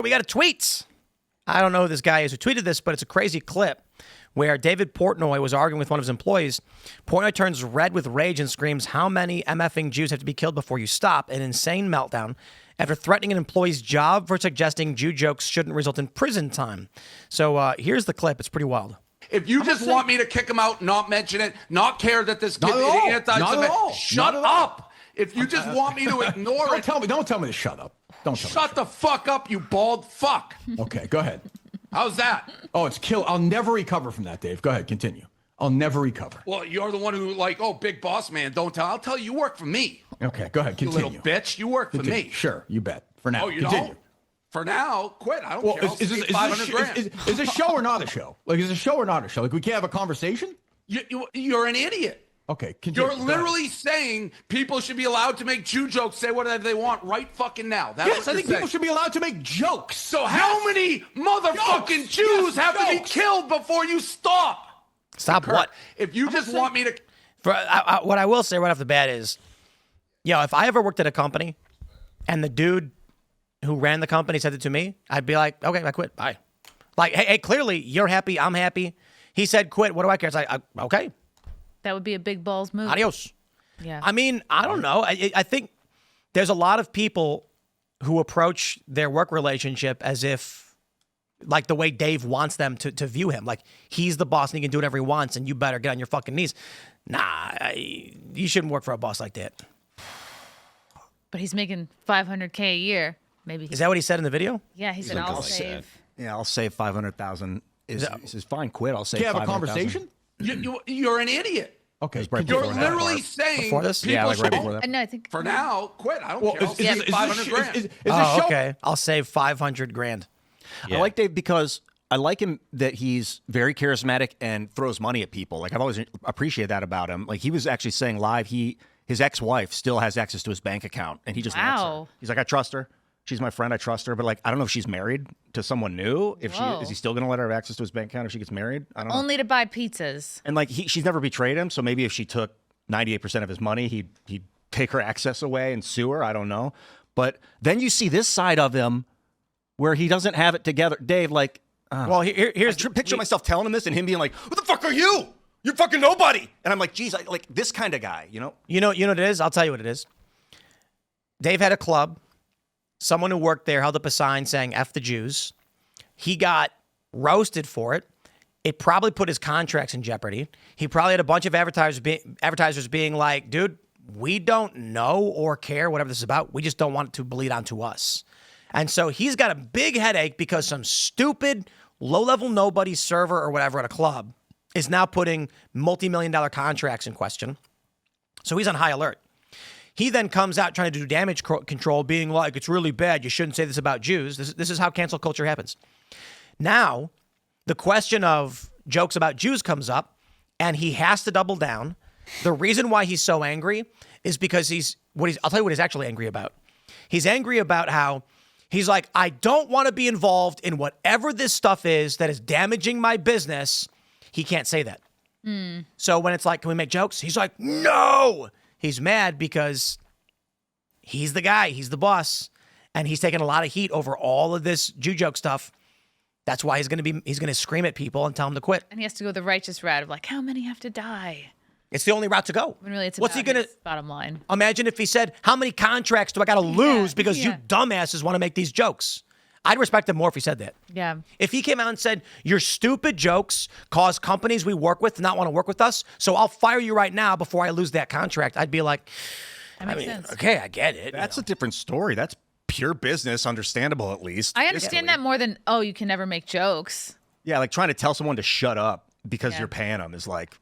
We got a tweet. I don't know who this guy is who tweeted this, but it's a crazy clip where David Portnoy was arguing with one of his employees. Portnoy turns red with rage and screams, "How many MFing Jews have to be killed before you stop?" An insane meltdown after threatening an employee's job for suggesting Jew jokes shouldn't result in prison time. So here's the clip. It's pretty wild. If you just want me to kick him out, not mention it, not care that this kid is anti-Semitic, shut up. If you just want me to ignore it. Don't tell me to shut up. Shut the fuck up, you bald fuck. Okay, go ahead. How's that? Oh, it's kill. I'll never recover from that, Dave. Go ahead, continue. I'll never recover. Well, you're the one who big boss man, don't tell. I'll tell you work for me. Okay, go ahead, continue. You little bitch, you work for me. Sure, you bet. For now, oh, you continue. Don't? For now, quit. I don't care. Is this a show or not a show? Like, is it a show or not a show? Like, we can't have a conversation? You're an idiot. Okay, continue. You're literally saying people should be allowed to make Jew jokes, say whatever they want right fucking now. Yes, I think people should be allowed to make jokes. So how many motherfucking Jews have to be killed before you stop? Stop what? If you just want me to... What I will say right off the bat is, if I ever worked at a company and the dude who ran the company said it to me, I'd be like, okay, I quit. Bye. Like, hey, clearly you're happy. I'm happy. He said quit. What do I care? It's like, okay. That would be a big balls move. Adios. Yeah. I mean, I don't know. I think there's a lot of people who approach their work relationship as if, like the way Dave wants them to view him. Like, he's the boss and he can do whatever he wants and you better get on your fucking knees. Nah, you shouldn't work for a boss like that. But he's making $500K a year. Maybe. Is that what he said in the video? Yeah, he said, I'll save. Yeah, I'll save 500,000. He says, fine, quit. I'll save 500,000. Can you have a conversation? You're an idiot. Okay. You're literally saying before this? Yeah, like right before that. No, I think for now, quit. I don't care. I'll save 500 grand. Is this show? Okay. I'll save 500 grand. Yeah. I like Dave because I like him that he's very charismatic and throws money at people. Like, I've always appreciated that about him. Like, he was actually saying live, his ex-wife still has access to his bank account, and he just lets her. He's like, I trust her. She's my friend. I trust her. But, like, I don't know if she's married to someone new. Is he still going to let her have access to his bank account if she gets married? I don't know. Only to buy pizzas. And, like, she's never betrayed him. So maybe if she took 98% of his money, he'd take her access away and sue her. I don't know. But then you see this side of him where he doesn't have it together. Dave, like, well, here's picture myself telling him this and him being like, "Who the fuck are you? You're fucking nobody." And I'm like, "Geez, like this kind of guy, you know." You know what it is? I'll tell you what it is. Dave had a club. Someone who worked there held up a sign saying "F the Jews." He got roasted for it. It probably put his contracts in jeopardy. He probably had a bunch of advertisers being like, "Dude, we don't know or care whatever this is about. We just don't want it to bleed onto us." And so he's got a big headache because some stupid, low-level nobody server or whatever at a club is now putting multi-million-dollar contracts in question. So he's on high alert. He then comes out trying to do damage control, being like, it's really bad. You shouldn't say this about Jews. This is how cancel culture happens. Now, the question of jokes about Jews comes up, and he has to double down. The reason why he's so angry is because I'll tell you what he's actually angry about. He's angry about how he's like, I don't want to be involved in whatever this stuff is that is damaging my business. He can't say that. So when it's like, can we make jokes? He's like, no. He's mad because he's the guy. He's the boss. And he's taking a lot of heat over all of this Jew joke stuff. That's why he's going to scream at people and tell them to quit. And he has to go the righteous route of like, how many have to die? It's the only route to go. When really it's What's he gonna bottom line? Imagine if he said, how many contracts do I got to lose because you dumbasses want to make these jokes? I'd respect him more if he said that. Yeah. If he came out and said, your stupid jokes cause companies we work with to not want to work with us, so I'll fire you right now before I lose that contract, I'd be like, that makes sense. Okay, I get it. That's a different story. That's pure business, understandable at least. I understand that more than, you can never make jokes. Yeah, like trying to tell someone to shut up because you're paying them is like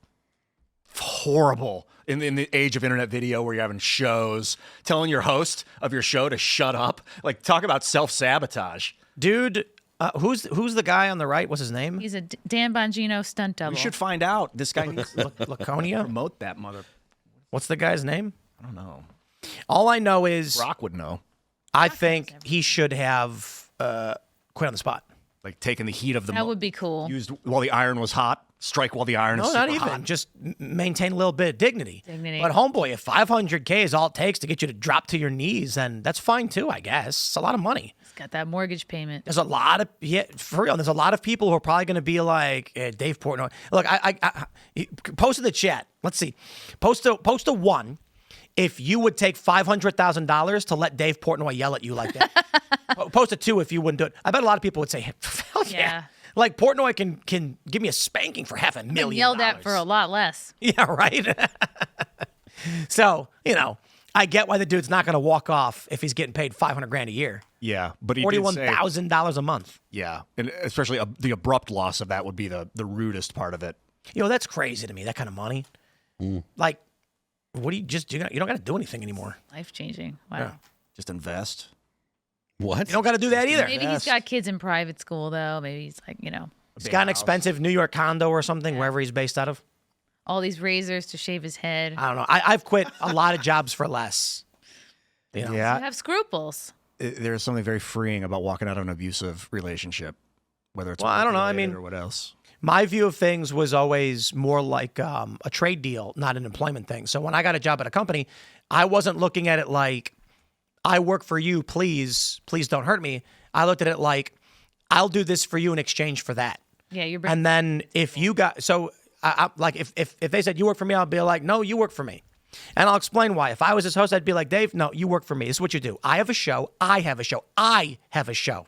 horrible in the age of internet video where you're having shows, telling your host of your show to shut up. Like, talk about self-sabotage. Dude, who's the guy on the right? What's his name? He's a Dan Bongino stunt double. We should find out. This guy needs to Laconia? promote that mother. What's the guy's name? I don't know. All I know is Brock would know. I think he should have quit on the spot. Like taking the heat of the That would be cool. Used while the iron was hot. Strike while the iron is super not even. hot. Just maintain a little bit of dignity. Dignity. But homeboy, if 500K is all it takes to get you to drop to your knees, then that's fine too, I guess. It's a lot of money. Got that mortgage payment. There's a lot of for real. There's a lot of people who are probably going to be like Dave Portnoy. Look, I post in the chat. Let's see. Post a 1 if you would take $500,000 to let Dave Portnoy yell at you like that. Post a 2 if you wouldn't do it. I bet a lot of people would say, hell yeah. Like Portnoy can give me a spanking for $500,000. Yelled at for a lot less. Yeah, right. So I get why the dude's not going to walk off if he's getting paid $500,000 a year. Yeah, but he did say $41,000 a month. Yeah, and especially the abrupt loss of that would be the rudest part of it. That's crazy to me. That kind of money. Like, what do you just do? You don't got to do anything anymore. Life changing. Wow. Yeah. Just invest. What? You don't got to do that either. Maybe he's got kids in private school though. Maybe he's like, He's got an expensive New York condo or something, wherever he's based out of. all these razors to shave his head. I don't know. I've quit a lot of jobs for less. You Yeah, have scruples. there's something very freeing about walking out of an abusive relationship, whether it's I don't know. I work-related mean, or what else. My view of things was always more like a trade deal, not an employment thing. So when I got a job at a company, I wasn't looking at it like, I work for you, please don't hurt me. I looked at it like, I'll do this for you in exchange for that. Yeah, you're. And then if you got, so like if they said you work for me, I'll be like, no, you work for me. And I'll explain why. If I was his host, I'd be like, Dave, no, you work for me. This is what you do. I have a show. I have a show. I have a show.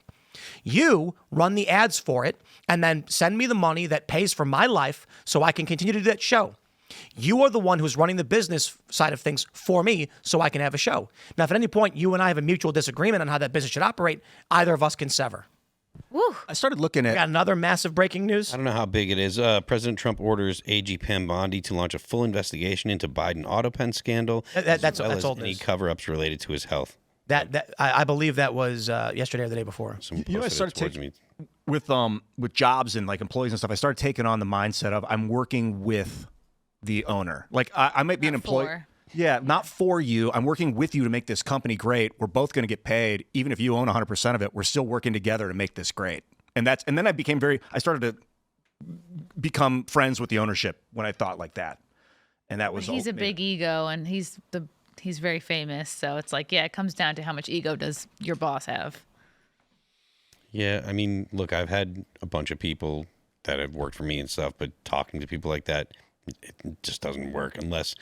You run the ads for it and then send me the money that pays for my life so I can continue to do that show. You are the one who's running the business side of things for me so I can have a show. Now, if at any point you and I have a mutual disagreement on how that business should operate, either of us can sever. Woo. I started looking We at got another massive breaking news. I don't know how big it is. President Trump orders AG Pam Bondi to launch a full investigation into Biden auto pen scandal, That's as old any news. cover-ups related to his health. I believe that was yesterday or the day before. Someone You know, I posted it started towards taking me. with jobs and like employees and stuff. I started taking on the mindset of I'm working with the owner. Like I might be an employee. for. Yeah, not for you. I'm working with you to make this company great. We're both going to get paid, even if you own 100% of it. We're still working together to make this great. And then I started to become friends with the ownership when I thought like that. And that was He's a big ego, and he's very famous. So it's like, yeah, it comes down to how much ego does your boss have. Yeah, I mean, look, I've had a bunch of people that have worked for me and stuff, but talking to people like that, it just doesn't work unless,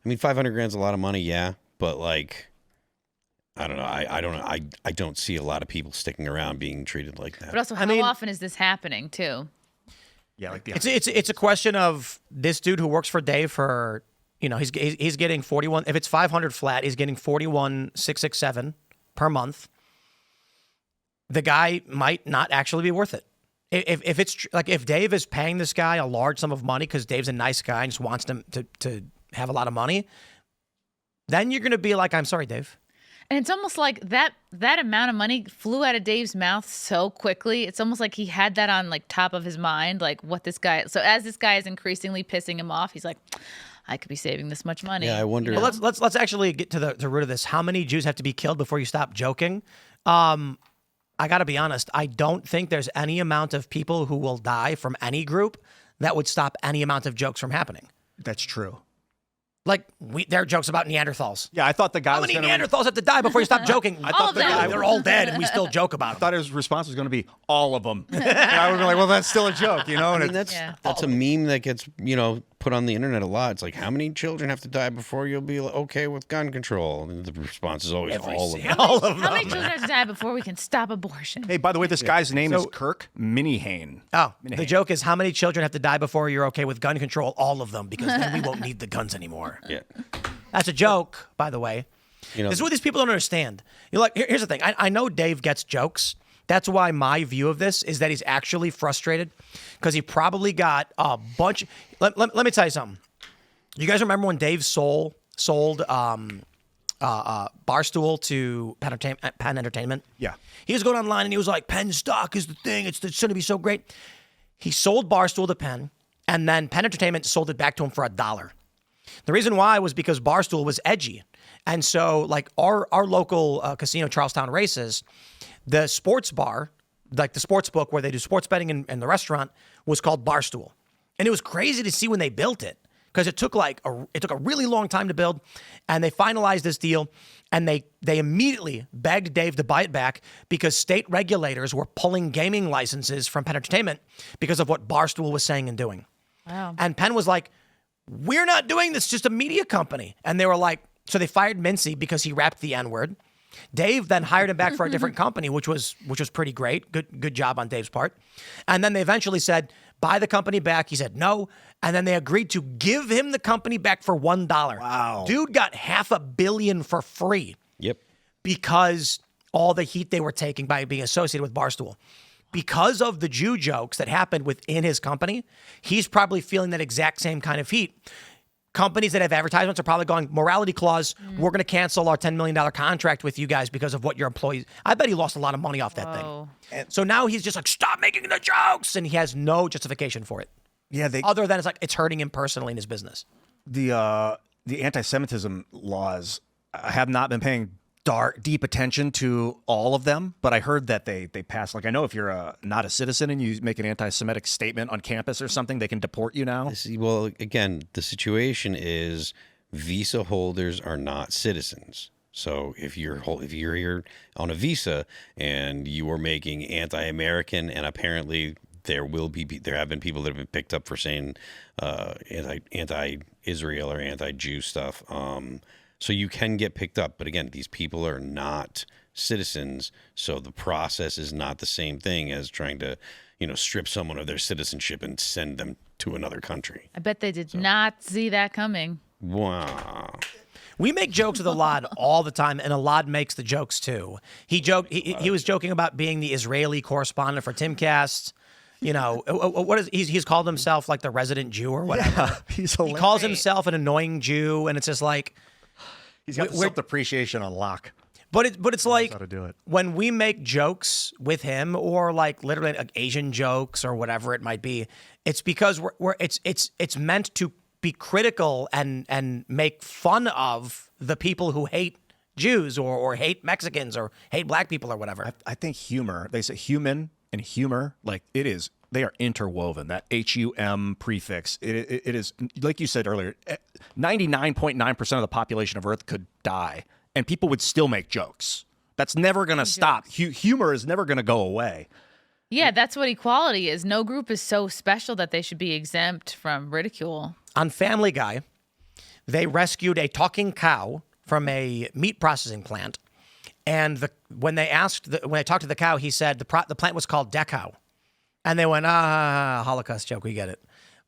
I mean, 500 grand's a lot of money, yeah, but like, I don't know. I don't know. I don't see a lot of people sticking around being treated like that. But also, how often is this happening too? Yeah, like the It's a question of this dude who works for Dave for, he's getting 41. If it's 500 flat, he's getting 41,667 per month. The guy might not actually be worth it. If it's like if Dave is paying this guy a large sum of money because Dave's a nice guy and just wants him to have a lot of money, then you're going to be like, I'm sorry, Dave. And it's almost like that amount of money flew out of Dave's mouth so quickly. It's almost like he had that on like top of his mind, like what this guy. So as this guy is increasingly pissing him off, he's like, I could be saving this much money. Yeah, I wonder. Well, let's actually get to the root of this. How many Jews have to be killed before you stop joking? I got to be honest. I don't think there's any amount of people who will die from any group that would stop any amount of jokes from happening. That's true. Like there are jokes about Neanderthals. Yeah, I thought the guy How was many going to Neanderthals have to die before you stop joking? I thought of them. They're all dead, and we still joke about I them. thought his response was going to be all of them. And I would be like, well, that's still a joke, And I mean, it's, that's a meme that gets put on the internet a lot. It's like, how many children have to die before you'll be okay with gun control? And the response is always all of them. All of How many them. children have to die before we can stop abortion? hey, by the way, this guy's name is So- Kirk Minihane. Oh, the joke is how many children have to die before you're okay with gun control? All of them, because then we won't need the guns anymore. Yeah. That's a joke, by the way. This is what these people don't understand. You're like, here's the thing. I know Dave gets jokes. That's why my view of this is that he's actually frustrated because he probably got a bunch. Let me tell you something. You guys remember when Dave sold Barstool to Penn Entertainment? Yeah. He was going online and he was like, Penn stock is the thing. It's going to be so great. He sold Barstool to Penn, and then Penn Entertainment sold it back to him for $1. The reason why was because Barstool was edgy. And so, like, our local casino, Charlestown Races, the sports bar, like the sports book where they do sports betting and the restaurant, was called Barstool. And it was crazy to see when they built it because it took a really long time to build, and they finalized this deal, and they immediately begged Dave to buy it back because state regulators were pulling gaming licenses from Penn Entertainment because of what Barstool was saying and doing. Wow. And Penn was like, we're not doing this, just a media company. And they were like, so they fired Mincy because he rapped the N-word. Dave then hired him back for a different company, which was pretty great. Good job on Dave's part. And then they eventually said, buy the company back. He said no. And then they agreed to give him the company back for $1. Wow. Dude got $500 million for free. Yep. Because all the heat they were taking by being associated with Barstool. Because of the Jew jokes that happened within his company, he's probably feeling that exact same kind of heat. Companies that have advertisements are probably going, morality clause, we're going to cancel our $10 million contract with you guys because of what your employees. I bet he lost a lot of money off that thing. And so now he's just like, stop making the jokes. And he has no justification for it. Yeah, Other than it's hurting him personally in his business. the anti-Semitism laws. I have not been paying deep attention to all of them, but I heard that they passed. Like, I know if you're not a citizen and you make an anti-Semitic statement on campus or something, they can deport you now. Well, again, the situation is visa holders are not citizens. So if you're here on a visa and you are making anti-American, and apparently there have been people that have been picked up for saying anti-Israel or anti-Jew stuff. So you can get picked up, but again, these people are not citizens, so the process is not the same thing as trying to, strip someone of their citizenship and send them to another country. I bet they did not see that coming. Wow. We make jokes with Elad all the time, and Elad makes the jokes too. He was joking about being the Israeli correspondent for Timcast. He's called himself like the resident Jew or whatever. Yeah, he's hilarious. He calls himself an annoying Jew, and it's just like He's got the self-depreciation on lock. But it's like how to do it. When we make jokes with him, or like literally like Asian jokes or whatever it might be, it's because it's meant to be critical and make fun of the people who hate Jews or hate Mexicans or hate black people or whatever. I think humor. They say human and humor, like it is. They are interwoven. That HUM prefix. It is, like you said earlier, 99.9% of the population of Earth could die, and people would still make jokes. That's never going to stop. Humor is never going to go away. Yeah, that's what equality is. No group is so special that they should be exempt from ridicule. On Family Guy, they rescued a talking cow from a meat processing plant, and when I talked to the cow, he said the plant was called Dachau. And they went, Holocaust joke, we get it.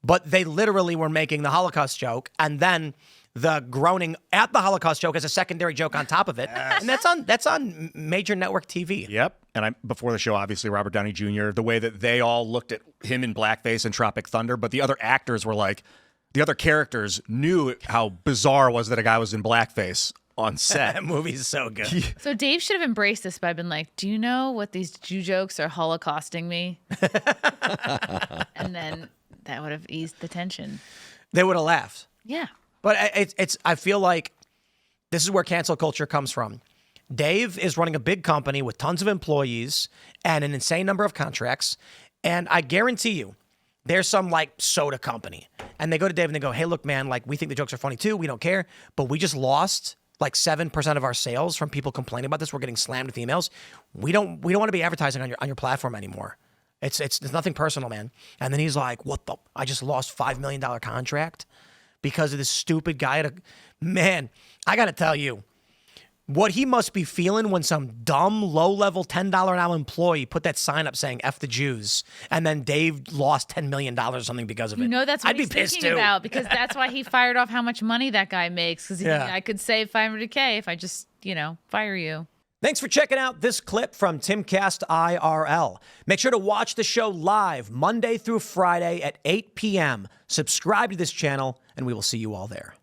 But they literally were making the Holocaust joke, and then the groaning at the Holocaust joke as a secondary joke on top of it. Yes. And that's on major network TV. Yep. And before the show, obviously, Robert Downey Jr., the way that they all looked at him in blackface in Tropic Thunder, but the other actors were like, the other characters knew how bizarre it was that a guy was in blackface on set. That movie's so good. So Dave should have embraced this by being like, do you know what these Jew jokes are holocausting me? And then that would have eased the tension. They would have laughed. Yeah. But I feel like this is where cancel culture comes from. Dave is running a big company with tons of employees and an insane number of contracts. And I guarantee you, there's some like soda company. And they go to Dave and they go, hey, look, man, like we think the jokes are funny too. We don't care. But we just lost like 7% of our sales from people complaining about this. We're getting slammed with emails. We don't want to be advertising on your platform anymore. It's nothing personal, man. And then he's like, I just lost $5 million contract because of this stupid guy. Man, I got to tell you, what he must be feeling when some dumb, low-level $10 an hour employee put that sign up saying F the Jews, and then Dave lost $10 million or something because of it. That's what I'd he's be pissed thinking too. about, because that's why he fired off how much money that guy makes, because I could save $500K if I just, fire you. Thanks for checking out this clip from Timcast IRL. Make sure to watch the show live Monday through Friday at 8 p.m. Subscribe to this channel, and we will see you all there.